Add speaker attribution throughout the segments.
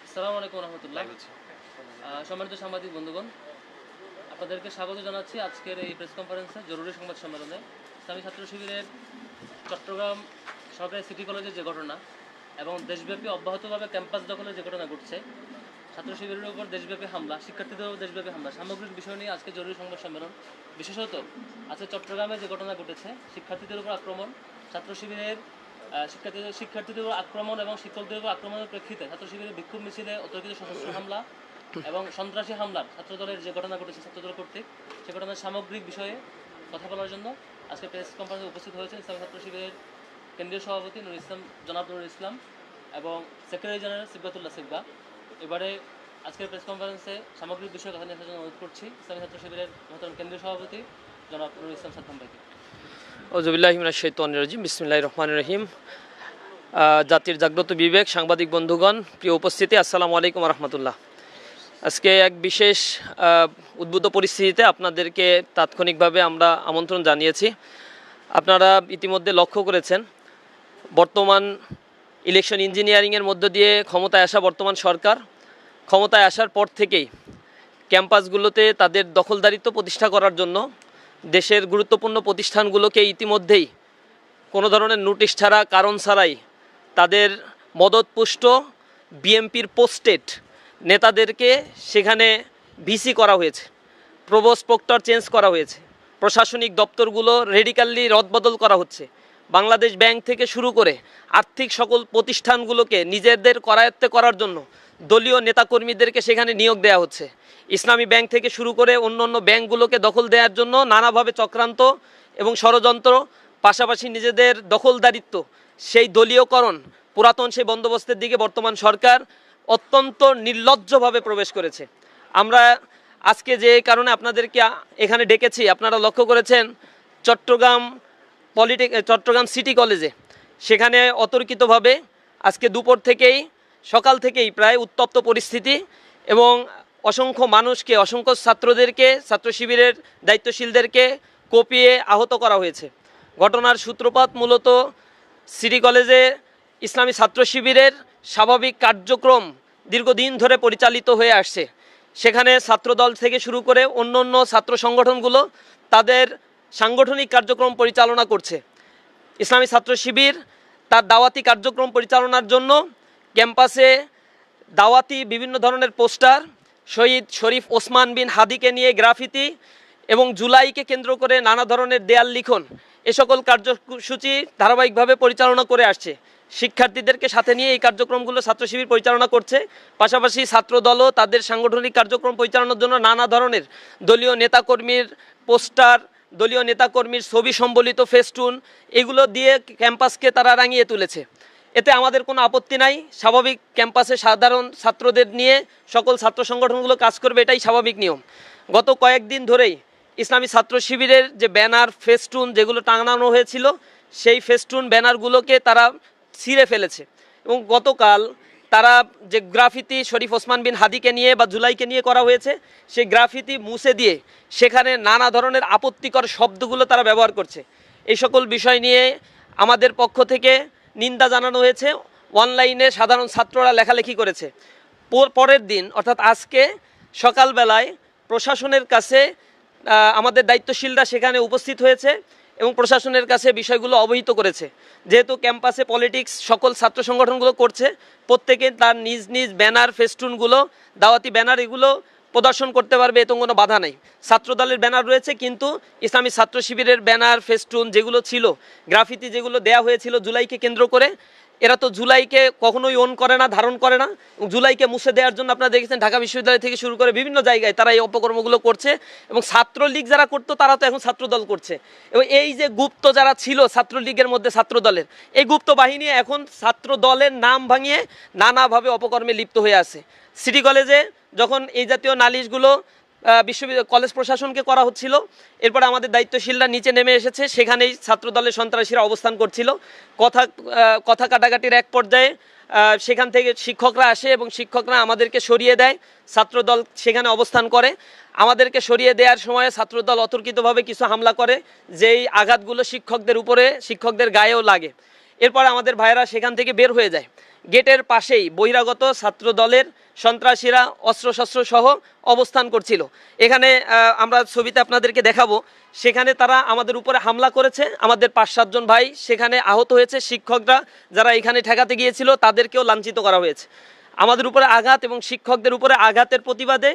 Speaker 1: আসসালামু আলাইকুম রহমতুল্লাহ। সম্মানিত সাংবাদিক বন্ধুগণ, আপনাদেরকে স্বাগত জানাচ্ছি আজকের এই প্রেস কনফারেন্সে জরুরি সংবাদ সম্মেলনে। ইসলামী ছাত্র শিবিরের চট্টগ্রাম সরকারি সিটি কলেজের যে ঘটনা এবং দেশব্যাপী অব্যাহতভাবে ক্যাম্পাস দখলের যে ঘটনা ঘটছে, ছাত্র শিবিরের উপর দেশব্যাপী হামলা, শিক্ষার্থীদের উপর দেশব্যাপী হামলা, সামগ্রিক বিষয় নিয়ে আজকে জরুরি সংবাদ সম্মেলন। বিশেষত আজকে চট্টগ্রামে যে ঘটনা ঘটেছে, শিক্ষার্থীদের উপর আক্রমণ, ছাত্র শিবিরের শিক্ষার্থীদের উপর আক্রমণ এবং শিক্ষকদের উপর আক্রমণের প্রেক্ষিতে ছাত্র শিবিরের বিক্ষোভ মিছিলে অতর্কিত সশস্ত্র হামলা এবং সন্ত্রাসী হামলার ছাত্রদলের যে ঘটনা ঘটেছে ছাত্রদল কর্তৃক, সে ঘটনার সামগ্রিক বিষয়ে কথা বলার জন্য আজকে প্রেস কনফারেন্সে উপস্থিত হয়েছেন ইসলামী ছাত্র শিবিরের কেন্দ্রীয় সভাপতি জনাব নুরুল ইসলাম এবং সেক্রেটারি জেনারেল সিবগাতুল্লাহ সিবগা। এবারে আজকের প্রেস কনফারেন্সে সামগ্রিক বিষয়ে কথা নিয়ে আসার জন্য অনুরোধ করছি ইসলামী ছাত্র শিবিরের মহতরম কেন্দ্রীয় সভাপতি জনাব নুরুল ইসলাম সাদ্দাম ভাইকে।
Speaker 2: আউযুবিল্লাহি মিনাশ শাইতানির রাজিম, বিসমিল্লাহির রহমানির রহিম। জাতির জাগ্রত বিবেক, সাংবাদিক বন্ধুগণ, প্রিয় উপস্থিতি, আসসালামু আলাইকুম রহমতুল্লাহ। আজকে এক বিশেষ উদ্ভূত পরিস্থিতিতে আপনাদেরকে তাৎক্ষণিকভাবে আমরা আমন্ত্রণ জানিয়েছি। আপনারা ইতিমধ্যে লক্ষ্য করেছেন, বর্তমান ইলেকশন ইঞ্জিনিয়ারিংয়ের মধ্য দিয়ে ক্ষমতায় আসা বর্তমান সরকার ক্ষমতায় আসার পর থেকেই ক্যাম্পাসগুলোতে তাদের দখলদারিত্ব প্রতিষ্ঠা করার জন্য দেশের গুরুত্বপূর্ণ প্রতিষ্ঠানগুলোকে ইতিমধ্যেই কোনো ধরনের নোটিশ ছাড়া, কারণ ছাড়াই তাদের মদতপুষ্ট বিএমপির পোস্টেড নেতাদেরকে সেখানে ভিসি করা হয়েছে, প্রভোস্ট প্রক্টর চেঞ্জ করা হয়েছে, প্রশাসনিক দপ্তরগুলো রেডিক্যালি রদবদল করা হচ্ছে। বাংলাদেশ ব্যাংক থেকে শুরু করে আর্থিক সকল প্রতিষ্ঠানগুলোকে নিজেদের করায়ত্তে করার জন্য দলীয় নেতাকর্মীদেরকে সেখানে নিয়োগ দেওয়া হচ্ছে। ইসলামী ব্যাংক থেকে শুরু করে অন্য অন্য ব্যাংকগুলোকে দখল দেওয়ার জন্য নানাভাবে চক্রান্ত এবং ষড়যন্ত্র, পাশাপাশি নিজেদের দখলদারিত্ব, সেই দলীয়করণ, পুরাতন সেই বন্দোবস্তের দিকে বর্তমান সরকার অত্যন্ত নির্লজ্জভাবে প্রবেশ করেছে। আমরা আজকে যে কারণে আপনাদেরকে এখানে ডেকেছি, আপনারা লক্ষ্য করেছেন চট্টগ্রাম সিটি কলেজে সেখানে অতর্কিতভাবে আজকে দুপুর থেকেই, সকাল থেকেই প্রায় উত্তপ্ত পরিস্থিতি এবং অসংখ্য মানুষকে, অসংখ্য ছাত্রদেরকে, ছাত্র শিবিরের দায়িত্বশীলদেরকে কোপিয়ে আহত করা হয়েছে। ঘটনার সূত্রপাত মূলত সিটি কলেজে ইসলামী ছাত্র শিবিরের স্বাভাবিক কার্যক্রম দীর্ঘদিন ধরে পরিচালিত হয়ে আসছে। সেখানে ছাত্রদল থেকে শুরু করে অন্য অন্য ছাত্র সংগঠনগুলো তাদের সাংগঠনিক কার্যক্রম পরিচালনা করছে। ইসলামী ছাত্র শিবির তার দাওয়াতি কার্যক্রম পরিচালনার জন্য ক্যাম্পাসে দাওয়াতি বিভিন্ন ধরনের পোস্টার, শহীদ শরীফ ওসমান বিন হাদিকে নিয়ে গ্রাফিতি এবং জুলাইকে কেন্দ্র করে নানা ধরনের দেয়াল লিখন, এ সকল কার্যসূচি ধারাবাহিকভাবে পরিচালনা করে আসছে। শিক্ষার্থীদেরকে সাথে নিয়ে এই কার্যক্রমগুলো ছাত্র শিবির পরিচালনা করছে। পাশাপাশি ছাত্রদলও তাদের সাংগঠনিক কার্যক্রম পরিচালনার জন্য নানা ধরনের দলীয় নেতাকর্মীর পোস্টার, দলীয় নেতাকর্মীর ছবি সম্বলিত ফেস্টুন, এগুলো দিয়ে ক্যাম্পাসকে তারা রাঙিয়ে তুলেছে। এতে আমাদের কোনো আপত্তি নাই। স্বাভাবিক ক্যাম্পাসে সাধারণ ছাত্রদের নিয়ে সকল ছাত্র সংগঠনগুলো কাজ করবে, এটাই স্বাভাবিক নিয়ম। গত কয়েকদিন ধরেই ইসলামী ছাত্র শিবিরের যে ব্যানার, ফেস্টুন যেগুলো টাঙানো হয়েছিল, সেই ফেস্টুন ব্যানারগুলোকে তারা ছিঁড়ে ফেলেছে এবং গতকাল তারা যে গ্রাফিতি শরীফ ওসমান বিন হাদিকে নিয়ে বা জুলাইকে নিয়ে করা হয়েছে, সেই গ্রাফিতি মুছে দিয়ে সেখানে নানা ধরনের আপত্তিকর শব্দগুলো তারা ব্যবহার করছে। এই সকল বিষয় নিয়ে আমাদের পক্ষ থেকে নিন্দা জানানো হয়েছে। অনলাইনে সাধারণ ছাত্ররা লেখালেখি করেছে। পরের দিন অর্থাৎ আজকে সকালবেলায় প্রশাসনের কাছে আমাদের দায়িত্বশীলরা সেখানে উপস্থিত হয়েছে এবং প্রশাসনের কাছে বিষয়গুলো অবহিত করেছে। যেহেতু ক্যাম্পাসে পলিটিক্স সকল ছাত্র সংগঠনগুলো করছে, প্রত্যেকে তার নিজ নিজ ব্যানার, ফেস্টুনগুলো, দাওয়াতি ব্যানার এগুলো প্রদর্শন করতে পারবে, এতে কোনো বাধা নেই। ছাত্রদলের ব্যানার রয়েছে, কিন্তু ইসলামী ছাত্র শিবিরের ব্যানার, ফেস্টুন যেগুলো ছিল, গ্রাফিতি যেগুলো দেয়া হয়েছিল জুলাইকে কেন্দ্র করে, এরা তো জুলাইকে কখনোই ওন করে না, ধারণ করে না। জুলাইকে মুছে দেওয়ার জন্য আপনারা দেখেছেন ঢাকা বিশ্ববিদ্যালয় থেকে শুরু করে বিভিন্ন জায়গায় তারা এই অপকর্মগুলো করছে এবং ছাত্রলীগ যারা করতো তারা তো এখন ছাত্রদল করছে। এবং এই যে গুপ্ত যারা ছিল ছাত্রলীগের মধ্যে, ছাত্রদলের এই গুপ্ত বাহিনী এখন ছাত্রদলের নাম ভাঙিয়ে নানাভাবে অপকর্মে লিপ্ত হয়ে আছে। সিটি কলেজে যখন এই জাতীয় নালিশগুলো বিশ্ববিদ্যালয় কলেজ প্রশাসনকে করা হচ্ছিল, এরপরে আমাদের দায়িত্বশীলরা নিচে নেমে এসেছে, সেখানেই ছাত্রদলের সন্ত্রাসীরা অবস্থান করছিল। কথা কাটাকাটির এক পর্যায়ে সেখান থেকে শিক্ষকরা আসে এবং শিক্ষকরা আমাদেরকে সরিয়ে দেয়। ছাত্রদল সেখানে অবস্থান করে। আমাদেরকে সরিয়ে দেওয়ার সময় ছাত্রদল অতর্কিতভাবে কিছু হামলা করে, যেই আঘাতগুলো শিক্ষকদের উপরে, শিক্ষকদের গায়েও লাগে। এরপর আমাদের ভাইয়েরা সেখান থেকে বের হয়ে যায়। গেটের পাশেই বহিরাগত ছাত্র দলের সন্ত্রাসীরা অস্ত্রশস্ত্র সহ অবস্থান করছিল। এখানে আমরা ছবিতে আপনাদেরকে দেখাবো, সেখানে তারা আমাদের উপরে হামলা করেছে। আমাদের 5-7 জন ভাই সেখানে আহত হয়েছে। শিক্ষকরা যারা এখানে ঠেকাতে গিয়েছিল তাদেরকেও লাঞ্ছিত করা হয়েছে। আমাদের উপরে আঘাত এবং শিক্ষকদের উপরে আঘাতের প্রতিবাদে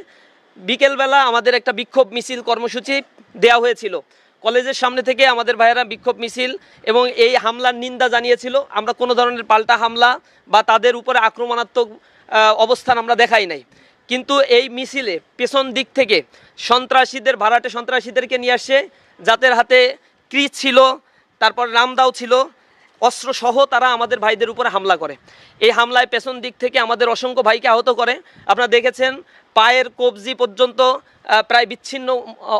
Speaker 2: বিকেলবেলা আমাদের একটা বিক্ষোভ মিছিল কর্মসূচি দেওয়া হয়েছিল। কলেজের সামনে থেকে আমাদের ভাইয়েরা বিক্ষোভ মিছিল এবং এই হামলার নিন্দা জানিয়েছিল। আমরা কোনো ধরনের পাল্টা হামলা বা তাদের উপরে আক্রমণাত্মক অবস্থান আমরা দেখাই নাই। কিন্তু এই মিছিলে পেছন দিক থেকে সন্ত্রাসীদের, ভাড়াটে সন্ত্রাসীদেরকে নিয়ে আসে, যাদের হাতে ক্রিচ ছিল, তারপর রামদাও ছিল, অস্ত্র সহ তারা আমাদের ভাইদের উপরে হামলা করে। এই হামলায় পেছন দিক থেকে আমাদের অসংখ্য ভাইকে আহত করে। আপনারা দেখেছেন পায়ের কবজি পর্যন্ত প্রায় বিচ্ছিন্ন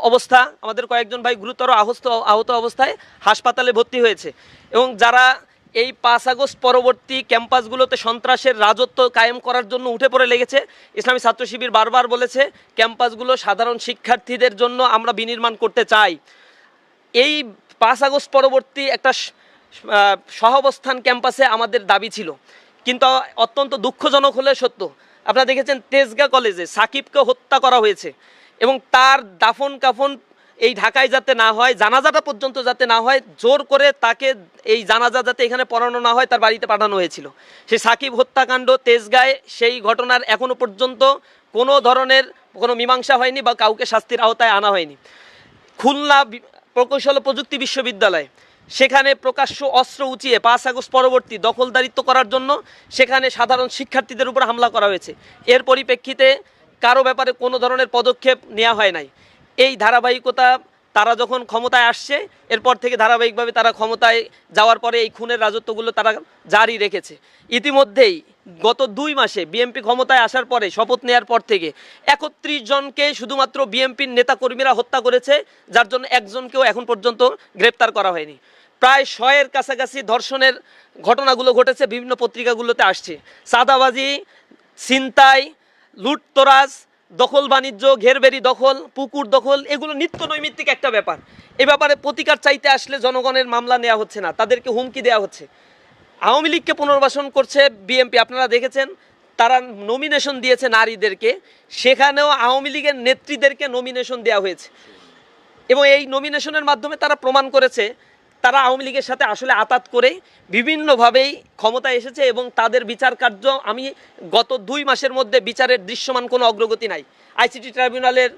Speaker 2: অবস্থা। আমাদের কয়েকজন ভাই গুরুতর আহত অবস্থায় হাসপাতালে ভর্তি হয়েছে। এবং যারা এই 5 আগস্ট পরবর্তী ক্যাম্পাসগুলোতে সন্ত্রাসের রাজত্ব কায়েম করার জন্য উঠে পড়ে লেগেছে, ইসলামী ছাত্র শিবির বারবার বলেছে ক্যাম্পাসগুলো সাধারণ শিক্ষার্থীদের জন্য আমরা বিনির্মাণ করতে চাই। এই 5 আগস্ট পরবর্তী একটা সহাবস্থান ক্যাম্পাসে আমাদের দাবি ছিল। কিন্তু অত্যন্ত দুঃখজনক হলে সত্য, আপনারা দেখেছেন তেজগাঁ কলেজে সাকিবকে হত্যা করা হয়েছে এবং তার দাফন কাফন এই ঢাকায় যাতে না হয়, জানাজাটা পর্যন্ত যাতে না হয়, জোর করে তাকে এই জানাজা যাতে এখানে পড়ানো না হয় তার বাড়িতে পাঠানো হয়েছিল। সেই সাকিব হত্যাকাণ্ড তেজগাঁয়, সেই ঘটনার এখনো পর্যন্ত কোনো ধরনের কোনো মীমাংসা হয়নি বা কাউকে শাস্তির আওতায় আনা হয়নি। খুলনা প্রকৌশল প্রযুক্তি বিশ্ববিদ্যালয়, সেখানে প্রকাশ্য অস্ত্র উঁচিয়ে 5 আগস্ট পরবর্তী দখলদারিত্ব করার জন্য সেখানে সাধারণ শিক্ষার্থীদের উপর হামলা করা হয়েছে। এর পরিপ্রেক্ষিতে কারো ব্যাপারে কোনো ধরনের পদক্ষেপ নেওয়া হয় নাই। এই ধারাবাহিকতা তারা যখন ক্ষমতায় আসছে, এরপর থেকে ধারাবাহিকভাবে তারা ক্ষমতায় যাওয়ার পরে এই খুনের রাজত্বগুলো তারা জারি রেখেছে। ইতিমধ্যেই গত 2 মাসে বিএনপি ক্ষমতায় আসার পরে, শপথ নেওয়ার পর থেকে 31 জনকে শুধুমাত্র বিএনপির নেতাকর্মীরা হত্যা করেছে, যার জন্য একজনকেও এখন পর্যন্ত গ্রেপ্তার করা হয়নি। প্রায় 100-এর কাছাকাছি ধর্ষণের ঘটনাগুলো ঘটেছে, বিভিন্ন পত্রিকাগুলোতে আসছে। চাঁদাবাজি, ছিনতাই, লুটতরাজ, দখল বাণিজ্য, ঘেরবেরি দখল, পুকুর দখল, এগুলো নিত্য নৈমিত্তিক একটা ব্যাপার। এ ব্যাপারে প্রতিকার চাইতে আসলে জনগণের মামলা নেওয়া হচ্ছে না, তাদেরকে হুমকি দেওয়া হচ্ছে। আওয়ামী লীগকে পুনর্বাসন করছে বিএনপি, আপনারা দেখেছেন তারা নমিনেশন দিয়েছে নারীদেরকে, সেখানেও আওয়ামী লীগের নেত্রীদেরকে নমিনেশন দেওয়া হয়েছে এবং এই নমিনেশনের মাধ্যমে তারা প্রমাণ করেছে তারা আওয়ামী লীগের সাথে আসলে আতাত করে বিভিন্নভাবেই ক্ষমতায় এসেছে এবং তাদের বিচার কার্য, আমি গত 2 মাসের মধ্যে বিচারের দৃশ্যমান কোনো অগ্রগতি নাই। আইসিটি ট্রাইব্যুনালের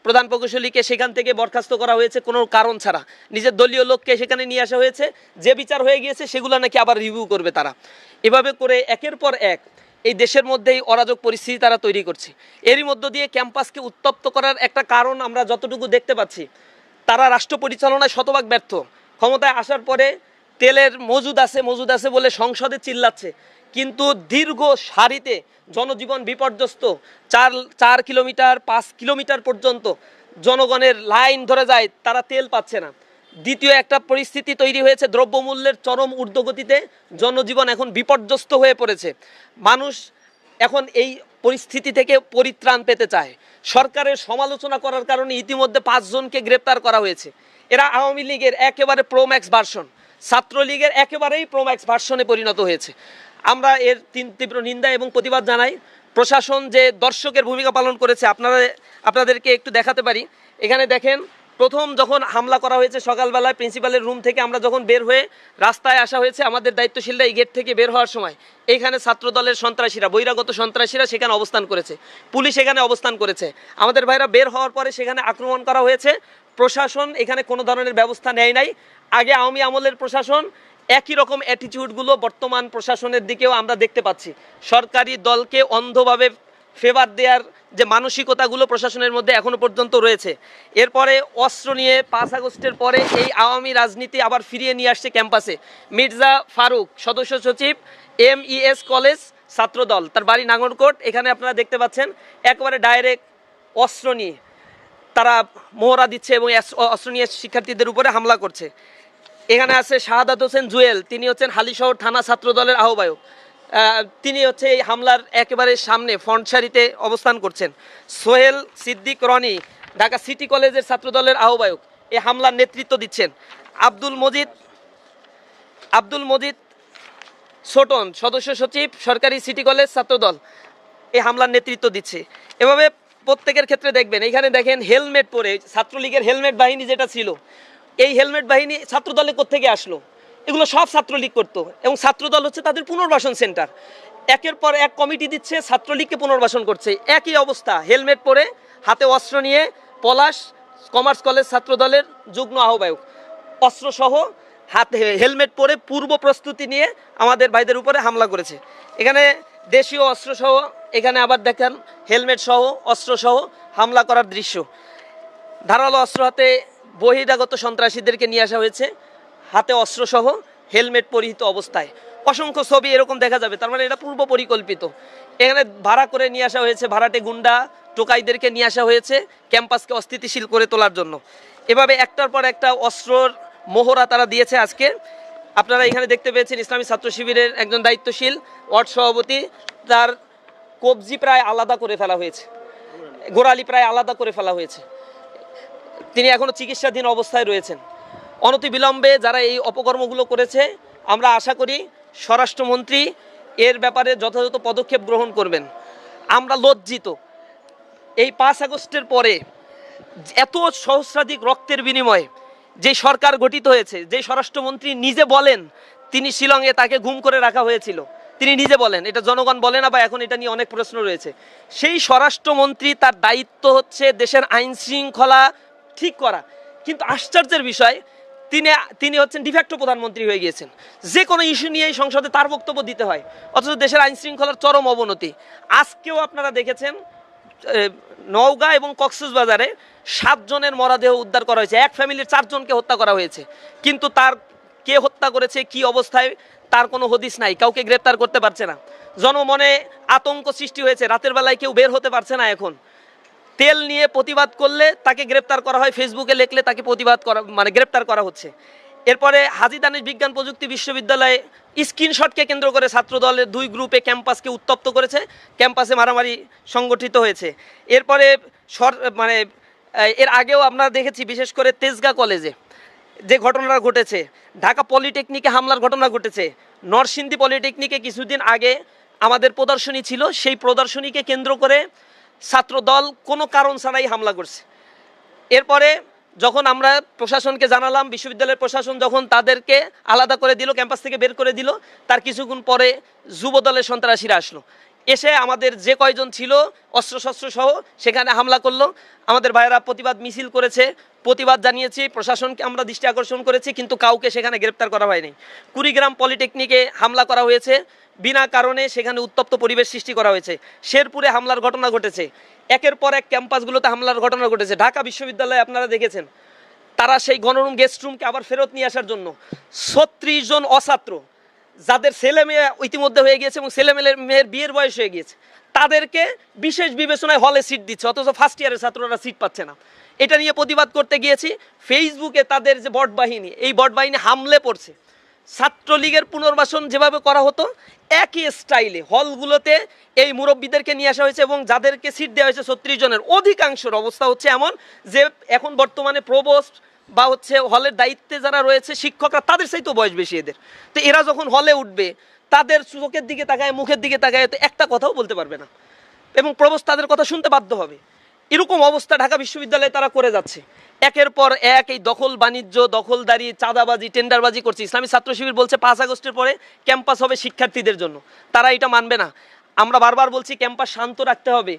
Speaker 2: প্রধান প্রকৌশলীকে সেখান থেকে বরখাস্ত করা হয়েছে কোনো কারণ ছাড়া, নিজের দলীয় লোককে সেখানে নিয়ে আসা হয়েছে, যে বিচার হয়ে গিয়েছে সেগুলো নাকি আবার রিভিউ করবে তারা। এভাবে করে একের পর এক এই দেশের মধ্যেই অরাজক পরিস্থিতি তারা তৈরি করছে। এরই মধ্য দিয়ে ক্যাম্পাসকে উত্তপ্ত করার একটা কারণ আমরা যতটুকু দেখতে পাচ্ছি, তারা রাষ্ট্র পরিচালনায় শতভাগ ব্যর্থ। ক্ষমতায় আসার পরে তেলের মজুদ আছে বলে সংসদে চিল্লাচ্ছে, কিন্তু দীর্ঘ সারিতে জনজীবন বিপর্যস্ত, 4 কিলোমিটার 5 কিলোমিটার পর্যন্ত জনগণের লাইন ধরে যায়, তারা তেল পাচ্ছে না। দ্বিতীয় একটা পরিস্থিতি তৈরি হয়েছে, দ্রব্যমূল্যের চরম ঊর্ধ্বগতিতে জনজীবন এখন বিপর্যস্ত হয়ে পড়েছে। মানুষ এখন এই পরিস্থিতি থেকে পরিত্রাণ পেতে চায়। সরকারের সমালোচনা করার কারণে ইতিমধ্যে 5 জনকে গ্রেপ্তার করা হয়েছে। এরা আওয়ামী লীগের একেবারে প্রোম্যাক্স ভার্সন, ছাত্রলীগের একেবারেই প্রোম্যাক্স ভার্সনে পরিণত হয়েছে। আমরা এর তীব্র নিন্দা এবং প্রতিবাদ জানাই। প্রশাসন যে দর্শকের ভূমিকা পালন করেছে, আপনাদেরকে একটু দেখাতে পারি। এখানে দেখেন, প্রথম যখন হামলা করা হয়েছে সকালবেলায় প্রিন্সিপালের রুম থেকে আমরা যখন বের হয়ে রাস্তায় আসা হয়েছে, আমাদের দায়িত্বশীলরা এই গেট থেকে বের হওয়ার সময় এইখানে ছাত্রদলের সন্ত্রাসীরা, বহিরাগত সন্ত্রাসীরা সেখানে অবস্থান করেছে, পুলিশ এখানে অবস্থান করেছে। আমাদের ভাইরা বের হওয়ার পরে সেখানে আক্রমণ করা হয়েছে। প্রশাসন এখানে কোনো ধরনের ব্যবস্থা নেয় নাই। আগে আওয়ামী আমলের প্রশাসন, একই রকম অ্যাটিটিউডগুলো বর্তমান প্রশাসনের দিকেও আমরা দেখতে পাচ্ছি। সরকারি দলকে অন্ধভাবে ফেভার দেওয়ার যে মানসিকতাগুলো প্রশাসনের মধ্যে এখনো পর্যন্ত রয়েছে। এরপরে অস্ত্র নিয়ে 5 আগস্টের পরে এই আওয়ামী রাজনীতি আবার ফিরিয়ে নিয়ে আসছে ক্যাম্পাসে। মির্জা ফারুক, সদস্য সচিব, MES কলেজ ছাত্রদল, তার বাড়ি নাঙ্গলকোট। এখানে আপনারা দেখতে পাচ্ছেন একেবারে ডাইরেক্ট অস্ত্র নিয়ে তারা মোহরা দিচ্ছে এবং অস্ত্র নিয়ে শিক্ষার্থীদের উপরে হামলা করছে। এখানে আছে শাহাদাত হোসেন জুয়েল, তিনি হচ্ছেন হালিশহর থানা ছাত্রদলের আহ্বায়ক। তিনি হচ্ছে এই হামলার একেবারে সামনে ফ্রন্ট সারিতে অবস্থান করছেন। সোহেল সিদ্দিক রনি, ঢাকা সিটি কলেজের ছাত্রদলের আহ্বায়ক, এই হামলার নেতৃত্ব দিচ্ছেন। আব্দুল মজিদ আব্দুল মজিদ ছোটন, সদস্য সচিব, সরকারি সিটি কলেজ ছাত্রদল, এই হামলার নেতৃত্ব দিচ্ছে। এভাবে প্রত্যেকের ক্ষেত্রে দেখবেন, এইখানে দেখেন হেলমেট পরে, ছাত্রলীগের হেলমেট বাহিনী যেটা ছিল, এই হেলমেট বাহিনী ছাত্রদলে কোত্থেকে আসলো? এগুলো সব ছাত্রলীগ করতো, এবং ছাত্রদল হচ্ছে তাদের পুনর্বাসন সেন্টার। একের পর এক কমিটি দিচ্ছে, ছাত্রলীগকে পুনর্বাসন করছে। একই অবস্থা, হেলমেট পরে, হাতে অস্ত্র নিয়ে পলাশ কমার্স কলেজ ছাত্রদলের যুগ্ম আহ্বায়ক, অস্ত্রসহ হাতে হেলমেট পরে পূর্ব প্রস্তুতি নিয়ে আমাদের ভাইদের উপরে হামলা করেছে। এখানে দেশীয় অস্ত্রসহ, এখানে আবার দেখেন হেলমেট সহ অস্ত্রসহ হামলা করার দৃশ্য। ধারালো অস্ত্র হাতে বহিরাগত সন্ত্রাসীদেরকে নিয়ে আসা হয়েছে, হাতে অস্ত্রসহ হেলমেট পরিহিত অবস্থায়। অসংখ্য ছবি এরকম দেখা যাবে, তার মানে এটা পূর্ব পরিকল্পিত। এখানে ভাড়া করে নিয়ে আসা হয়েছে, ভাড়াটে গুন্ডা টোকাইদেরকে নিয়ে আসা হয়েছে ক্যাম্পাসকে অস্থিতিশীল করে তোলার জন্য। এভাবে একটার পর একটা অস্ত্রর মোহরা তারা দিয়েছে। আজকে আপনারা এখানে দেখতে পেয়েছেন ইসলামী ছাত্র শিবিরের একজন দায়িত্বশীল ওয়ার্ড সভাপতি, তার কবজি প্রায় আলাদা করে ফেলা হয়েছে, গোড়ালি প্রায় আলাদা করে ফেলা হয়েছে। তিনি এখনও চিকিৎসাধীন অবস্থায় রয়েছেন। অনতিবিলম্বে যারা এই অপকর্মগুলো করেছে, আমরা আশা করি স্বরাষ্ট্রমন্ত্রী এর ব্যাপারে যথাযথ পদক্ষেপ গ্রহণ করবেন। আমরা লজ্জিত, এই 5 আগস্টের পরে এত সহস্রাধিক রক্তের বিনিময়ে যে সরকার গঠিত হয়েছে, যে স্বরাষ্ট্রমন্ত্রী নিজে বলেন তিনি শিলংয়ে তাকে গুম করে রাখা হয়েছিল, তিনি নিজে বলেন, এটা জনগণ বলে না, বা এখন এটা নিয়ে অনেক প্রশ্ন রয়েছে। সেই স্বরাষ্ট্রমন্ত্রী, তার দায়িত্ব হচ্ছে দেশের আইন শৃঙ্খলা ঠিক করা, কিন্তু আশ্চর্যের বিষয় তিনি হচ্ছেন ডিফ্যাক্টো প্রধানমন্ত্রী হয়ে গিয়েছেন। যে কোনো ইস্যু নিয়েই সংসদে তার বক্তব্য দিতে হয়, অথচ দেশের আইন শৃঙ্খলার চরম অবনতি। আজকেও আপনারা দেখেছেন নওগাঁ এবং কক্সবাজারে 7 জনের মরদেহ উদ্ধার করা হয়েছে, এক ফ্যামিলির 4 জনকে হত্যা করা হয়েছে, কিন্তু তার কে হত্যা করেছে, কি অবস্থায়, তার কোনো হদিস নাই, কাউকে গ্রেপ্তার করতে পারছে না। জনমনে আতঙ্ক সৃষ্টি হয়েছে, রাতের বেলায় কেউ বের হতে পারছে না। এখন তেল নিয়ে প্রতিবাদ করলে তাকে গ্রেপ্তার করা হয়, ফেসবুকে লিখলে তাকে প্রতিবাদ করা মানে গ্রেপ্তার করা হচ্ছে। এরপরে হাজী দানেশ বিজ্ঞান প্রযুক্তি বিশ্ববিদ্যালয়ে স্ক্রিনশটকে কেন্দ্র করে ছাত্রদলের 2 গ্রুপে ক্যাম্পাসকে উত্তপ্ত করেছে, ক্যাম্পাসে মারামারি সংগঠিত হয়েছে। এরপরে এর আগেও আমরা দেখেছি, বিশেষ করে তেজগাঁ কলেজে যে ঘটনাটা ঘটেছে, ঢাকা পলিটেকনিকে হামলার ঘটনা ঘটেছে, নরসিংদী পলিটেকনিকে কিছুদিন আগে আমাদের প্রদর্শনী ছিল, সেই প্রদর্শনীকে কেন্দ্র করে ছাত্রদল কোনো কারণ ছাড়াই হামলা করছে। এরপরে যখন আমরা প্রশাসনকে জানালাম, বিশ্ববিদ্যালয়ের প্রশাসন যখন তাদেরকে আলাদা করে দিল, ক্যাম্পাস থেকে বের করে দিল, তার কিছুক্ষণ পরে যুবদলের সন্ত্রাসীরা আসলো, এসে আমাদের যে কয়জন ছিল অস্ত্রশস্ত্র সহ সেখানে হামলা করলো। আমাদের ভাইয়েরা প্রতিবাদ মিছিল করেছে, প্রতিবাদ জানিয়েছি, প্রশাসনকে আমরা দৃষ্টি আকর্ষণ করেছি, কিন্তু কাউকে সেখানে গ্রেপ্তার করা হয়নি। কুড়িগ্রাম পলিটেকনিকে হামলা করা হয়েছে, বিনা কারণে সেখানে উত্তপ্ত পরিবেশ সৃষ্টি করা হয়েছে। শেরপুরে হামলার ঘটনা ঘটেছে, একের পর এক ক্যাম্পাসগুলোতে হামলার ঘটনা ঘটেছে। ঢাকা বিশ্ববিদ্যালয়ে আপনারা দেখেছেন, তারা সেই গণরুম গেস্ট রুমকে আবার ফেরত নিয়ে আসার জন্য 36 জন অছাত্র, যাদের ছেলে মেয়ে ইতিমধ্যে হয়ে গিয়েছে এবং ছেলে মেয়ের বিয়ের বয়স হয়ে গিয়েছে, তাদেরকে বিশেষ বিবেচনায় হলে সিট দিচ্ছে, অথচ ফার্স্ট ইয়ারের ছাত্ররা সিট পাচ্ছে না। এটা নিয়ে প্রতিবাদ করতে গিয়েছি, ফেসবুকে তাদের যে বট বাহিনী, এই বট বাহিনী হামলে পড়ছে। ছাত্রলীগের পুনর্বাসন যেভাবে করা হতো একই স্টাইলে হলগুলোতে এই মুরব্বীদেরকে নিয়ে আসা হয়েছে, এবং যাদেরকে সিট দেওয়া হয়েছে 36 জনের অধিকাংশের অবস্থা হচ্ছে এমন যে এখন বর্তমানে প্রভোস্ট বা হচ্ছে হলের দায়িত্বে যারা রয়েছে শিক্ষকরা, তাদের চাইতেও বয়স বেশি এদের। তো এরা যখন হলে উঠবে, তাদের চোখের দিকে তাকায়, মুখের দিকে তাকায়, তো একটা কথাও বলতে পারবে না, এবং প্রভোস্ট তাদের কথা শুনতে বাধ্য হবে। এরকম অবস্থা ঢাকা বিশ্ববিদ্যালয়ে তারা করে যাচ্ছে। একের পর এক এই দখল বাণিজ্য, দখলদারি, চাঁদাবাজি, টেন্ডারবাজি করছে। ইসলামী ছাত্র শিবির বলছে 5 আগস্টের পরে ক্যাম্পাস হবে শিক্ষার্থীদের জন্য, তারা এটা মানবে না। আমরা বারবার বলছি ক্যাম্পাস শান্ত রাখতে হবে।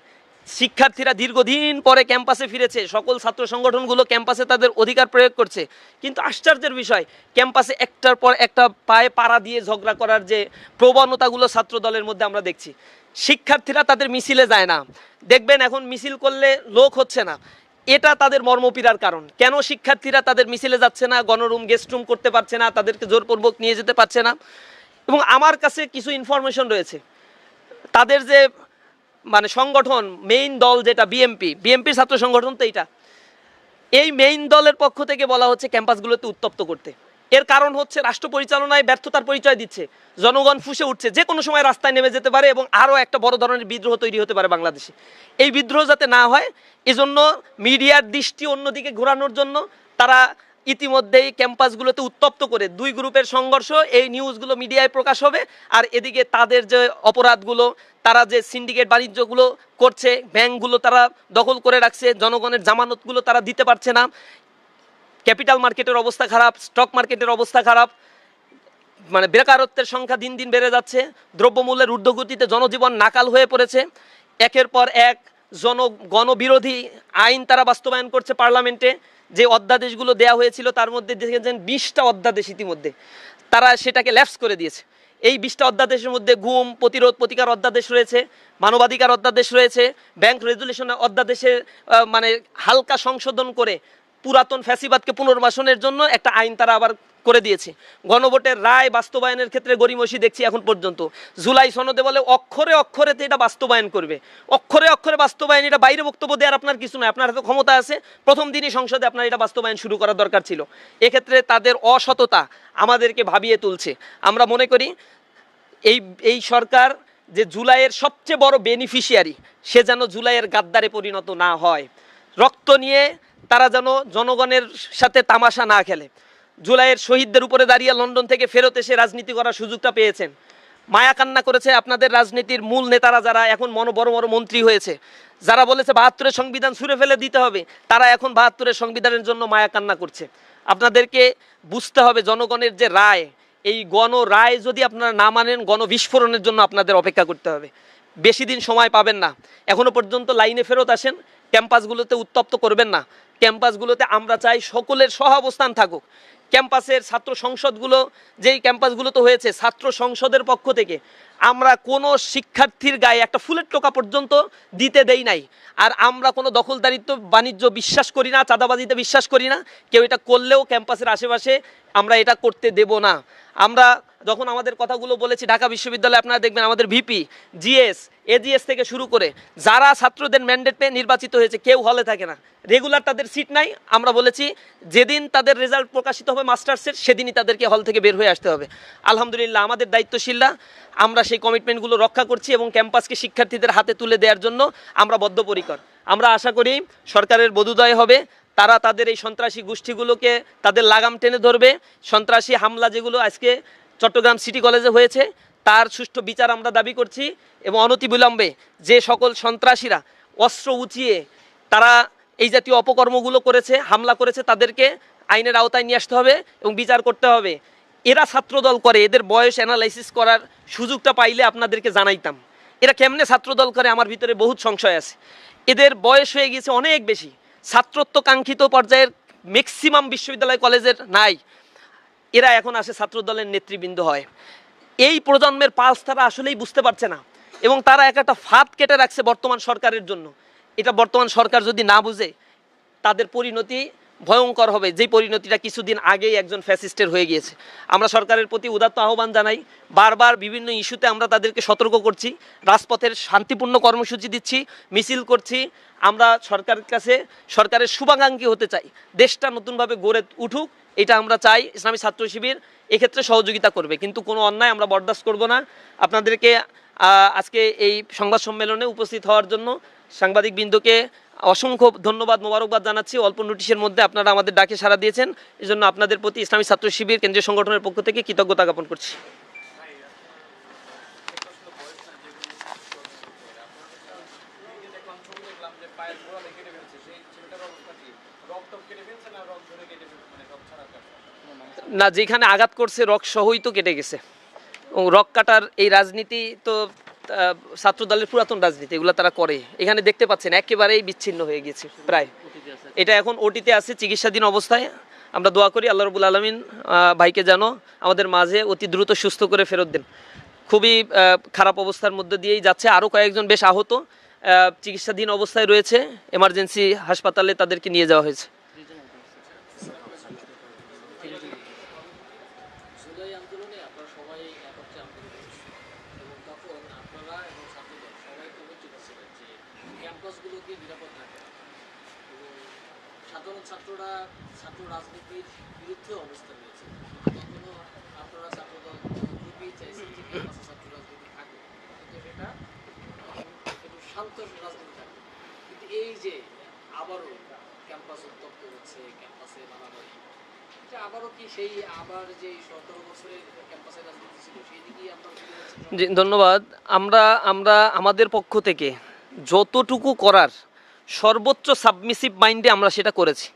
Speaker 2: শিক্ষার্থীরা দীর্ঘদিন পরে ক্যাম্পাসে ফিরেছে, সকল ছাত্র সংগঠনগুলো ক্যাম্পাসে তাদের অধিকার প্রয়োগ করছে, কিন্তু আশ্চর্যের বিষয় ক্যাম্পাসে একটার পর একটা পায়ে পাড়া দিয়ে ঝগড়া করার যে প্রবণতাগুলো ছাত্র দলের মধ্যে আমরা দেখছি। শিক্ষার্থীরা তাদের মিছিলে যায় না, দেখবেন এখন মিছিল করলে লোক হচ্ছে না, এটা তাদের মর্মপীড়ার কারণ। কেন শিক্ষার্থীরা তাদের মিছিলে যাচ্ছে না, গণরুম গেস্ট রুম করতে পারছে না, তাদেরকে জোরপূর্বক নিয়ে যেতে পারছে না? এবং আমার কাছে কিছু ইনফরমেশন রয়েছে, তাদের যে সংগঠন মেইন দল যেটা বিএমপির ছাত্র সংগঠন, তো এই মেইন দলের পক্ষ থেকে বলা হচ্ছে ক্যাম্পাসগুলোতে উত্তপ্ত করতে। এর কারণ হচ্ছে রাষ্ট্র পরিচালনায় ব্যর্থতার পরিচয় দিচ্ছে, জনগণ ফুঁসে উঠছে, যে কোনো সময় রাস্তায় নেমে যেতে পারে এবং আরও একটা বড় ধরনের বিদ্রোহ তৈরি হতে পারে বাংলাদেশে। এই বিদ্রোহ যাতে না হয়, এজন্য মিডিয়ার দৃষ্টি অন্যদিকে ঘোরানোর জন্য তারা ইতিমধ্যেই ক্যাম্পাসগুলোতে উত্তপ্ত করে 2 গ্রুপের সংঘর্ষ, এই নিউজগুলো মিডিয়ায় প্রকাশ হবে। আর এদিকে তাদের যে অপরাধগুলো, তারা যে সিন্ডিকেট বাণিজ্যগুলো করছে, ব্যাংকগুলো তারা দখল করে রাখছে, জনগণের জামানতগুলো তারা দিতে পারছে না, ক্যাপিটাল মার্কেটের অবস্থা খারাপ, স্টক মার্কেটের অবস্থা খারাপ, মানে বেকারত্বের সংখ্যা দিন দিন বেড়ে যাচ্ছে, দ্রব্যমূল্যের ঊর্ধ্বগতিতে জনজীবন নাকাল হয়ে পড়েছে, একের পর এক গণবিরোধী আইন তারা বাস্তবায়ন করছে পার্লামেন্টে। যে অধ্যাদেশগুলো দেওয়া হয়েছিল তার মধ্যে দেখেছেন 20টা অধ্যাদেশ ইতিমধ্যে তারা সেটাকে ল্যাপস করে দিয়েছে। এই 20টা অধ্যাদেশের মধ্যে গুম প্রতিরোধ প্রতিকার অধ্যাদেশ রয়েছে, মানবাধিকার অধ্যাদেশ রয়েছে, ব্যাংক রেজুলেশন অধ্যাদেশের মানে হালকা সংশোধন করে পুরাতন ফ্যাসিবাদকে পুনর্বাসনের জন্য একটা আইন তারা আবার করে দিয়েছে। গণভোটের রায় বাস্তবায়নের ক্ষেত্রে গড়িমসি দেখছি এখন পর্যন্ত। জুলাই সনদে বলে অক্ষরে অক্ষরে এটা বাস্তবায়ন করবে, অক্ষরে অক্ষরে বাস্তবায়ন, এটা বাইরে বক্তব্য দেওয়ার আপনার কিছু নয়, আপনার হাতে ক্ষমতা আছে, প্রথম দিনই সংসদে আপনার এটা বাস্তবায়ন শুরু করার দরকার ছিল। এক্ষেত্রে তাদের অসততা আমাদেরকে ভাবিয়ে তুলছে। আমরা মনে করি এই সরকার যে জুলাইয়ের সবচেয়ে বড় বেনিফিশিয়ারি, সে যেন জুলাইয়ের গাদ্দারে পরিণত না হয়। রক্ত নিয়ে তারা যেন জনগণের সাথে তামাশা না খেলে। জুলাইয়ের শহীদদের উপরে দাঁড়িয়ে লন্ডন থেকে ফেরত এসে রাজনীতি করার সুযোগটা পেয়েছেন, মায়া কান্না করেছে আপনাদের রাজনীতির মূল নেতারা, যারা এখন বড় বড় মন্ত্রী হয়েছে, যারা বলেছে 72-এর সংবিধান ছুঁড়ে ফেলে দিতে হবে, তারা এখন 72-এর সংবিধানের জন্য মায়া কান্না করছে। আপনাদেরকে বুঝতে হবে জনগণের যে রায়, এই গণ রায় যদি আপনারা না মানেন, গণবিস্ফোরণের জন্য আপনাদের অপেক্ষা করতে হবে। বেশি দিন সময় পাবেন না, এখনো পর্যন্ত লাইনে ফেরত আসেন, ক্যাম্পাসগুলোতে উত্তপ্ত করবেন না। ক্যাম্পাসগুলোতে আমরা চাই সকলের সহাবস্থান থাকুক। ক্যাম্পাসের ছাত্র সংসদগুলো, যেই ক্যাম্পাসগুলো তো হয়েছে, ছাত্র সংসদের পক্ষ থেকে আমরা কোনো শিক্ষার্থীর গায়ে একটা ফুলের টোকা পর্যন্ত দিতে দেই নাই। আর আমরা কোনো দখলদারিত্ব বাণিজ্য বিশ্বাস করি না, চাঁদাবাজিতে বিশ্বাস করি না। কেউ এটা করলেও ক্যাম্পাসের আশেপাশে আমরা এটা করতে দেব না। আমরা যখন আমাদের কথাগুলো বলেছি, ঢাকা বিশ্ববিদ্যালয়ে আপনারা দেখবেন আমাদের ভিপি, জিএস, এজিএস থেকে শুরু করে যারা ছাত্রদের ম্যান্ডেট পেয়ে নির্বাচিত হয়েছে, কেউ হলে থাকে না, রেগুলার তাদের সিট নাই। আমরা বলেছি যেদিন তাদের রেজাল্ট প্রকাশিত হবে মাস্টার্সের, সেদিনই তাদেরকে হল থেকে বের হয়ে আসতে হবে। আলহামদুলিল্লাহ আমাদের দায়িত্বশীলরা আমরা সেই কমিটমেন্টগুলো রক্ষা করছি এবং ক্যাম্পাসকে শিক্ষার্থীদের হাতে তুলে দেওয়ার জন্য আমরা বদ্ধপরিকর। আমরা আশা করি সরকারের বোধোদয় হবে, তারা তাদের এই সন্ত্রাসী গোষ্ঠীগুলোকে তাদের লাগাম টেনে ধরবে। সন্ত্রাসী হামলা যেগুলো আজকে চট্টগ্রাম সিটি কলেজে হয়েছে, তার সুষ্ঠু বিচার আমরা দাবি করছি এবং অনতিবিলম্বে যে সকল সন্ত্রাসীরা অস্ত্র উঁচিয়ে তারা এই জাতীয় অপকর্মগুলো করেছে, হামলা করেছে, তাদেরকে আইনের আওতায় নিয়ে আসতে হবে এবং বিচার করতে হবে। এরা ছাত্রদল করে, এদের বয়স অ্যানালাইসিস করার সুযোগটা পাইলে আপনাদেরকে জানাইতাম। এরা কেমনে ছাত্রদল করে, আমার ভিতরে বহুত সংশয় আছে। এদের বয়স হয়ে গিয়েছে অনেক বেশি, ছাত্রত্ব কাঙ্ক্ষিত পর্যায়ের ম্যাক্সিমাম বিশ্ববিদ্যালয় কলেজের নাই, এরা এখন আসে ছাত্রদলের নেতৃবৃন্দ হয়। এই প্রজন্মের পালস তারা আসলেই বুঝতে পারছে না এবং তারা একটা ফাঁদ কেটে রাখছে বর্তমান সরকারের জন্য। এটা বর্তমান সরকার যদি না বুঝে, তাদের পরিণতি ভয়ঙ্কর হবে, যেই পরিণতিটা কিছুদিন আগেই একজন ফ্যাসিস্টের হয়ে গিয়েছে। আমরা সরকারের প্রতি উদাত্ত আহ্বান জানাই, বারবার বিভিন্ন ইস্যুতে আমরা তাদেরকে সতর্ক করছি, রাজপথের শান্তিপূর্ণ কর্মসূচি দিচ্ছি, মিছিল করছি। আমরা সরকারের কাছে সরকারের শুভাকাঙ্ক্ষী হতে চাই, দেশটা নতুনভাবে গড়ে উঠুক, এটা আমরা চাই। ইসলামী ছাত্র শিবির এক্ষেত্রে সহযোগিতা করবে, কিন্তু কোনো অন্যায় আমরা বরদাস্ত করব না। আপনাদেরকে আজকে এই সংবাদ সম্মেলনে উপস্থিত হওয়ার জন্য সাংবাদিকবৃন্দকে অসংখ্য ধন্যবাদ, মোবারকবাদ জানাচ্ছি। অল্প নোটিশের মধ্যে আপনারা আমাদের ডাকে সাড়া দিয়েছেন, এই জন্য আপনাদের প্রতি ইসলামী ছাত্র শিবির কেন্দ্রীয় সংগঠনের পক্ষ থেকে কৃতজ্ঞতা জ্ঞাপন করছি। না, যেখানে আঘাত করছে রক সহই তো কেটে গেছে। রক কাটার এই রাজনীতি তো ছাত্রদলের পুরাতন রাজনীতি, এগুলো তারা করে। এখানে দেখতে পাচ্ছেন একেবারেই বিচ্ছিন্ন হয়ে গেছে প্রায়। এটা এখন ওটিতে আছে, চিকিৎসাধীন অবস্থায়। আমরা দোয়া করি আল্লাহ রাব্বুল আলামিন ভাইকে যেন আমাদের মাঝে অতি দ্রুত সুস্থ করে ফেরত দেন। খুবই খারাপ অবস্থার মধ্যে দিয়েই যাচ্ছে। আরও কয়েকজন বেশ আহত, চিকিৎসাধীন অবস্থায় রয়েছে, এমার্জেন্সি হাসপাতালে তাদেরকে নিয়ে যাওয়া হয়েছে।
Speaker 1: ক্যাম্পাসগুলোকে নিরাপদ রাখা এবং সাধারণ ছাত্ররা ছাত্র রাজনীতির বিরুদ্ধে অবস্থান নিয়েছে। তখনও আপনারা ছাত্রদল খুবই চাইছেন যে ক্যাম্পাসে ছাত্র রাজনীতি থাকুক, কিন্তু সেটা একটু শান্ত রাজনীতি থাকুক। কিন্তু এই যে আবারও ক্যাম্পাস উত্তপ্ত হচ্ছে, ক্যাম্পাসে মারামারি,
Speaker 2: জি ধন্যবাদ। আমরা আমরা আমাদের পক্ষ থেকে যতটুকু করার সর্বোচ্চ সাবমিসিভ মাইন্ডে আমরা সেটা করেছি।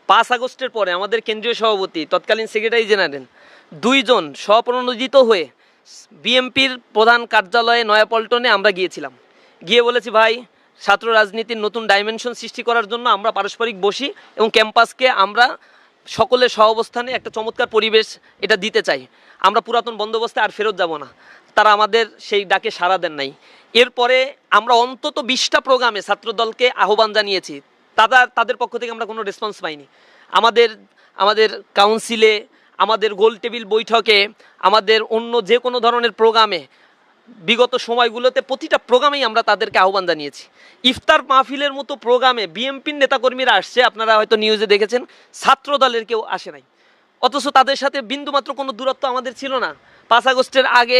Speaker 2: 5 আগস্টের পরে আমাদের কেন্দ্রীয় সভাপতি তৎকালীন সেক্রেটারি জেনারেল 2 জন স্বপ্রণোদিত হয়ে বিএমপির প্রধান কার্যালয়ে নয়াপল্টনে আমরা গিয়েছিলাম। গিয়ে বলেছি ভাই ছাত্র রাজনীতির নতুন ডাইমেনশন সৃষ্টি করার জন্য আমরা পারস্পরিক বসি এবং ক্যাম্পাসকে আমরা সকলের সহাবস্থানে একটা চমৎকার পরিবেশ এটা দিতে চাই। আমরা পুরাতন বন্দোবস্তে আর ফেরত যাব না। তারা আমাদের সেই ডাকে সাড়া দেন নাই। এরপরে আমরা অন্তত 20টা প্রোগ্রামে ছাত্রদলকে আহ্বান জানিয়েছি, তাদের পক্ষ থেকে আমরা কোনো রেসপন্স পাইনি। আমাদের কাউন্সিলে, আমাদের গোল টেবিল বৈঠকে, আমাদের অন্য যে কোনো ধরনের প্রোগ্রামে বিগত সময়গুলোতে প্রতিটা প্রোগ্রামেই আমরা তাদেরকে আহ্বান জানিয়েছি। ইফতার মাহফিলের মতো প্রোগ্রামে বিএমপির নেতাকর্মীরা আসছে, আপনারা হয়তো নিউজে দেখেছেন, ছাত্র দলের কেউ আসে নাই। অথচ তাদের সাথে বিন্দুমাত্র কোনো দূরত্ব আমাদের ছিল না। 5 আগস্টের আগে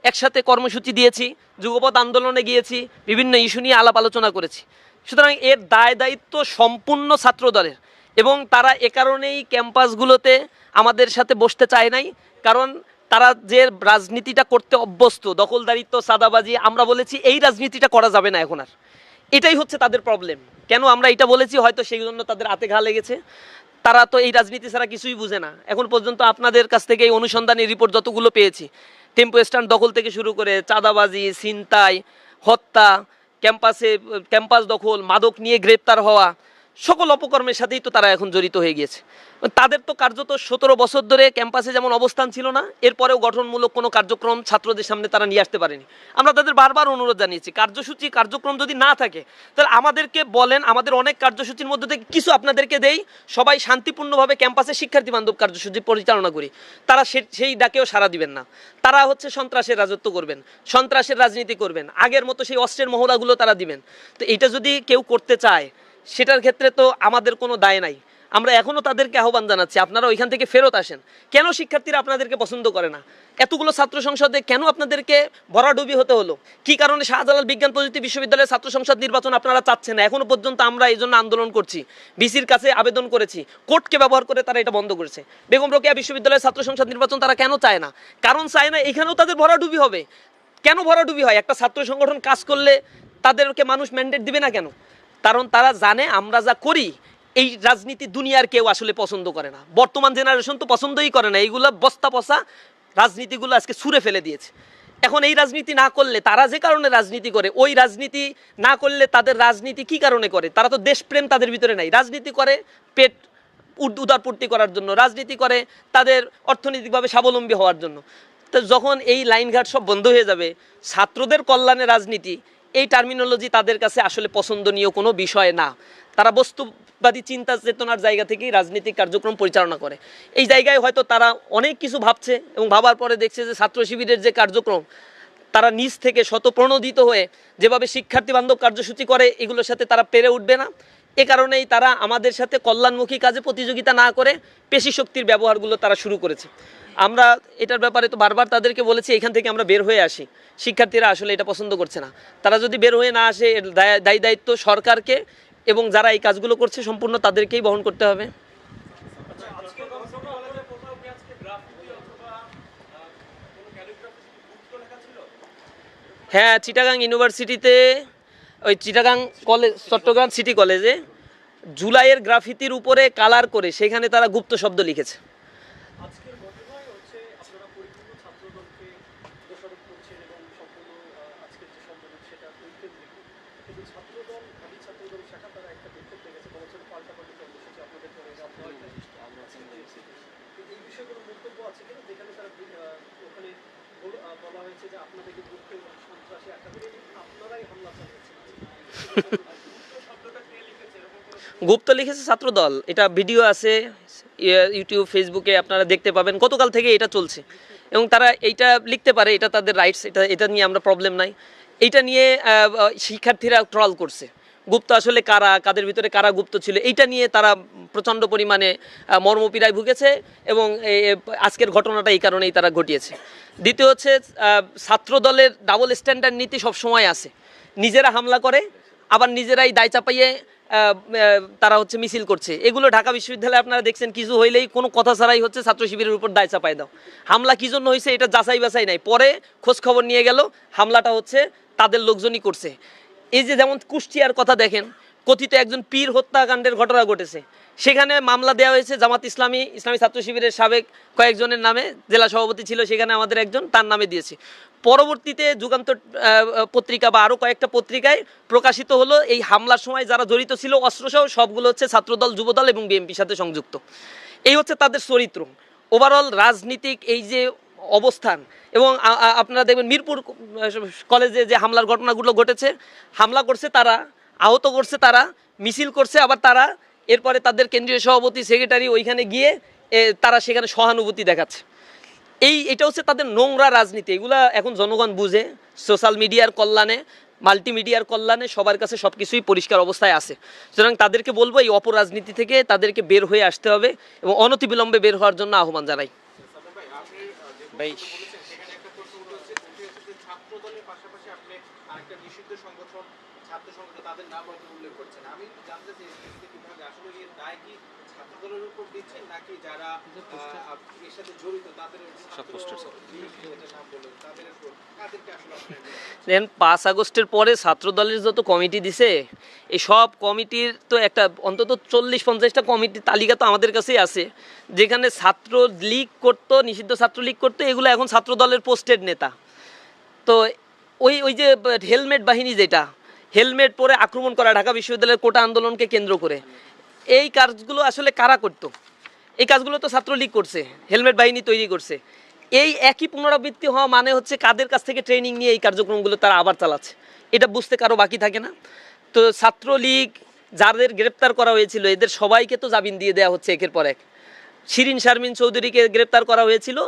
Speaker 2: একসাথে কর্মসূচি দিয়েছি, যুগপৎ আন্দোলনে গিয়েছি, বিভিন্ন ইস্যু নিয়ে আলাপ আলোচনা করেছি। সুতরাং এর দায়িত্ব সম্পূর্ণ ছাত্র দলের, এবং তারা এ কারণেই ক্যাম্পাসগুলোতে আমাদের সাথে বসতে চায় নাই। কারণ তারা যে রাজনীতিটা করতে অভ্যস্ত, দখলদারিত্ব, সাদাবাজি, আমরা বলেছি এই রাজনীতিটা করা যাবে না এখন আর। এটাই হচ্ছে তাদের প্রবলেম। কেন আমরা এটা বলেছি, হয়তো সেই জন্য তাদের হাতে ঘা লেগেছে। তারা তো এই রাজনীতি ছাড়া কিছুই বুঝে না। এখন পর্যন্ত আপনাদের কাছ থেকে এই অনুসন্ধানী রিপোর্ট যতগুলো পেয়েছি, টেম্পো স্ট্যান্ড দখল থেকে শুরু করে চাঁদাবাজি, ছিনতাই, হত্যা, ক্যাম্পাস দখল, মাদক নিয়ে গ্রেপ্তার হওয়া, সকল অপকর্মের সাথেই তো তারা এখন জড়িত হয়ে গিয়েছে। তাদের তো কার্যত 17 বছর ধরে ক্যাম্পাসে যেমন অবস্থান ছিল না, এরপরেও গঠনমূলক কোনো কার্যক্রম ছাত্রদের সামনে তারা নিয়ে আসতে পারেনি। আমরা তাদের বারবার অনুরোধ জানিয়েছি, কার্যক্রম যদি না থাকে তাহলে আমাদেরকে বলেন, আমাদের অনেক কার্যসূচির মধ্যে থেকে কিছু আপনাদেরকে দেই, সবাই শান্তিপূর্ণভাবে ক্যাম্পাসে শিক্ষার্থী বান্ধব কার্যসূচি পরিচালনা করি। তারা সেই ডাকেও সাড়া দিবেন না। তারা হচ্ছে সন্ত্রাসের রাজত্ব করবেন, সন্ত্রাসের রাজনীতি করবেন, আগের মতো সেই অস্ত্রের মহড়াগুলো তারা দিবেন। তো এটা যদি কেউ করতে চায়, সেটার ক্ষেত্রে তো আমাদের কোনো দায় নাই। আমরা এখনও তাদেরকে আহ্বান জানাচ্ছি, আপনারা ওইখান থেকে ফেরত আসেন। কেন শিক্ষার্থীরা আপনাদেরকে পছন্দ করে না? এতগুলো ছাত্র সংসদে কেন আপনাদেরকে ভরাডুবি হতে হলো? কি কারণে শাহজালাল বিজ্ঞান প্রযুক্তি বিশ্ববিদ্যালয়ের ছাত্র সংসদ নির্বাচন আপনারা চাচ্ছেন না? এখনো পর্যন্ত আমরা এই জন্য আন্দোলন করছি, ভিসির কাছে আবেদন করেছি, কোর্টকে ব্যবহার করে তারা এটা বন্ধ করেছে। বেগম রোকেয়া বিশ্ববিদ্যালয়ের ছাত্র সংসদ নির্বাচন তারা কেন চায় না? কারণ চায় না এখানেও তাদের ভরাডুবি হবে। কেন ভরাডুবি হয়? একটা ছাত্র সংগঠন কাজ করলে তাদেরকে মানুষ ম্যান্ডেট দিবে না কেন? কারণ তারা জানে আমরা যা করি এই রাজনীতি দুনিয়ার কেউ আসলে পছন্দ করে না। বর্তমান জেনারেশন তো পছন্দই করে না। এইগুলো বস্তা পচা রাজনীতিগুলো আজকে ছুঁড়ে ফেলে দিয়েছে। এখন এই রাজনীতি না করলে, তারা যে কারণে রাজনীতি করে, ওই রাজনীতি না করলে তাদের রাজনীতি কি কারণে করে? তারা তো দেশপ্রেম তাদের ভিতরে নাই। রাজনীতি করে পেট উদারপূর্তি করার জন্য, রাজনীতি করে তাদের অর্থনৈতিকভাবে স্বাবলম্বী হওয়ার জন্য। তো যখন এই লাইনঘাট সব বন্ধ হয়ে যাবে, ছাত্রদের কল্যাণে রাজনীতি, এই টার্মিনোলজি তাদের কাছে আসলে পছন্দনীয় কোনো বিষয় না। তারা বস্তুবাদী চিন্তা চেতনার জায়গা থেকেই রাজনৈতিক কার্যক্রম পরিচালনা করে। এই জায়গায় হয়তো তারা অনেক কিছু ভাবছে এবং ভাবার পরে দেখছে যে ছাত্র শিবিরের যে কার্যক্রম, তারা নিজ থেকে স্বতঃপ্রণোদিত হয়ে যেভাবে শিক্ষার্থী বান্ধব কার্যসূচি করে, এগুলোর সাথে তারা পেরে উঠবে না। এ কারণেই তারা আমাদের সাথে কল্যাণমুখী কাজে প্রতিযোগিতা না করে পেশি শক্তির ব্যবহারগুলো তারা শুরু করেছে। আমরা এটার ব্যাপারে তো বারবার তাদেরকে বলেছি এখান থেকে আমরা বের হয়ে আসি। শিক্ষার্থীরা আসলে এটা পছন্দ করছে না। তারা যদি বের হয়ে না আসে, এর দায়িত্ব সরকারকে এবং যারা এই কাজগুলো করছে সম্পূর্ণ তাদেরকেই বহন করতে হবে। হ্যাঁ, চিটাগাং ইউনিভার্সিটিতে, ওই চিটাগাং কলেজ, চট্টগ্রাম সিটি কলেজে জুলাইয়ের গ্রাফিতির উপরে কালার করে সেখানে তারা গুপ্ত শব্দ লিখেছে। গুপ্ত লিখেছে ছাত্রদল, এটা ভিডিও আছে ইউটিউব, ফেসবুকে আপনারা দেখতে পাবেন। গতকাল থেকে এটা চলছে এবং তারা এইটা লিখতে পারে, এটা তাদের রাইটস, এটা নিয়ে আমরা প্রবলেম নাই। এইটা নিয়ে শিক্ষার্থীরা ট্রল করছে। গুপ্ত আসলে কারা, কাদের ভিতরে কারা গুপ্ত ছিল, এইটা নিয়ে তারা প্রচণ্ড পরিমাণে মর্মপীড়ায় ভুগেছে এবং আজকের ঘটনাটা এই কারণেই তারা ঘটিয়েছে। দ্বিতীয় হচ্ছে, ছাত্রদলের ডাবল স্ট্যান্ডার্ড নীতি সবসময় আছে। নিজেরা হামলা করে, আবার নিজেরাই দায় চাপাইয়ে তারা হচ্ছে মিছিল করছে। এগুলো ঢাকা বিশ্ববিদ্যালয়ে আপনারা দেখছেন কিছু হইলেই কোনো কথা ছাড়াই হচ্ছে ছাত্র শিবিরের উপর দায় চাপায় দাও। হামলা কী জন্য হয়েছে এটা যাচাই বাছাই নাই, পরে খোঁজ খবর নিয়ে গেল হামলাটা হচ্ছে তাদের লোকজনই করছে। এই যে যেমন কুষ্টিয়ার কথা দেখেন, কথিত একজন পীর হত্যাকাণ্ডের ঘটনা ঘটেছে, সেখানে মামলা দেওয়া হয়েছে জামাত ইসলামী ছাত্র শিবিরের সাবেক কয়েকজনের নামে, জেলা সভাপতি ছিল সেখানে আমাদের একজন, তার নামে দিয়েছে। পরবর্তীতে যুগান্তর পত্রিকা বা আরও কয়েকটা পত্রিকায় প্রকাশিত হলো এই হামলার সময় যারা জড়িত ছিল অস্ত্রসহ সবগুলো হচ্ছে ছাত্রদল, যুবদল এবং বিএনপির সাথে সংযুক্ত। এই হচ্ছে তাদের চরিত্র। ওভারঅল রাজনীতিক এই যে অবস্থান, এবং আপনারা দেখবেন মিরপুর কলেজে যে হামলার ঘটনাগুলো ঘটেছে, হামলা করছে তারা, আহত করছে তারা, মিছিল করছে আবার তারা, এরপরে তাদের কেন্দ্রীয় সভাপতি সেক্রেটারি ওইখানে গিয়ে তারা সেখানে সহানুভূতি দেখাচ্ছে। এটা হচ্ছে তাদের নোংরা রাজনীতি। এগুলা এখন জনগণ বুঝে, সোশ্যাল মিডিয়ার কল্যাণে, মাল্টিমিডিয়ার কল্যাণে সবার কাছে সব কিছুই পরিষ্কার অবস্থায় আছে। সুতরাং তাদেরকে বলবো এই অপরাজনীতি থেকে তাদেরকে বের হয়ে আসতে হবে এবং অনতিবিলম্বে বের হওয়ার জন্য আহ্বান জানাই।
Speaker 3: ভাই সেখানে একটা প্রশ্ন উঠেছে যে ছাত্র দলের পাশাপাশি আপনি আরেকটা নিষিদ্ধ সংগঠন ছাত্র সংগঠন তাদের নাম আপনি উল্লেখ করছেন। আমি জানতে চাই কিভাবে আসলে এর দায় কি ছাত্র দলের উপর দিচ্ছেন নাকি যারা এর সাথে জড়িত তাদের নাম বললেন তাদের উপর, কাদেরকে আসলে
Speaker 2: দেখেন 5 আগস্টের পরে ছাত্র দলের যত কমিটি দিছে এই সব কমিটির তো একটা অন্তত 40-50টা কমিটির তালিকা তো আমাদের কাছেই আছে, যেখানে ছাত্র লীগ করতো, নিষিদ্ধ ছাত্র লীগ করতো, এগুলো এখন ছাত্র দলের পোস্টেড নেতা। তো ওই যে হেলমেট বাহিনী, যেটা হেলমেট পরে আক্রমণ করা ঢাকা বিশ্ববিদ্যালয়ের কোটা আন্দোলনকে কেন্দ্র করে, এই কাজগুলো আসলে কারা করতো? এই কাজগুলো তো ছাত্রলীগ করছে, হেলমেট বাহিনী তৈরি করছে। এই একই পুনরাবৃত্তি হওয়া মানে হচ্ছে কাদের কাছ থেকে ট্রেনিং নিয়ে এই কার্যক্রমগুলো তারা আবার চালাচ্ছে, এটা বুঝতে কারো বাকি থাকে না। তো ছাত্রলীগ যাদের গ্রেপ্তার করা হয়েছিল এদের সবাইকে তো জামিন দিয়ে দেওয়া হচ্ছে একের পর এক। শিরিন শারমিন চৌধুরীকে গ্রেপ্তার করা হয়েছিল,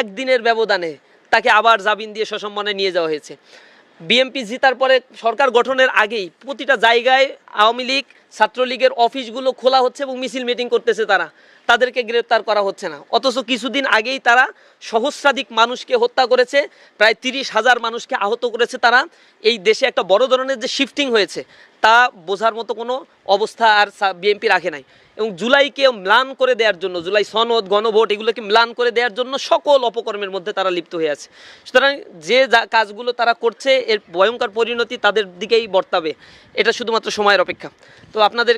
Speaker 2: একদিনের ব্যবধানে তাকে আবার জামিন দিয়ে সসম্মানে নিয়ে যাওয়া হয়েছে। বিএনপি জিতার পরে সরকার গঠনের আগেই প্রতিটা জায়গায় আওয়ামী লীগ ছাত্রলীগের অফিসগুলো খোলা হচ্ছে এবং মিছিল মিটিং করতেছে, তাদেরকে গ্রেপ্তার করা হচ্ছে না। অথচ কিছুদিন আগেই তারা সহস্রাধিক মানুষকে হত্যা করেছে, প্রায় 30,000 মানুষকে আহত করেছে তারা। এই দেশে একটা বড় ধরনের যে শিফটিং হয়েছে তা বোঝার মতো কোনো অবস্থা আর বিএনপি রাখে নাই। এবং জুলাইকে ম্লান করে দেওয়ার জন্য, জুলাই সনদ, গণভোট, এগুলোকে ম্লান করে দেওয়ার জন্য সকল অপকর্মের মধ্যে তারা লিপ্ত হয়ে আছে। সুতরাং যে কাজগুলো তারা করছে এর ভয়ঙ্কর পরিণতি তাদের দিকেই বর্তাবে, এটা শুধুমাত্র সময়ের অপেক্ষা। তো আপনাদের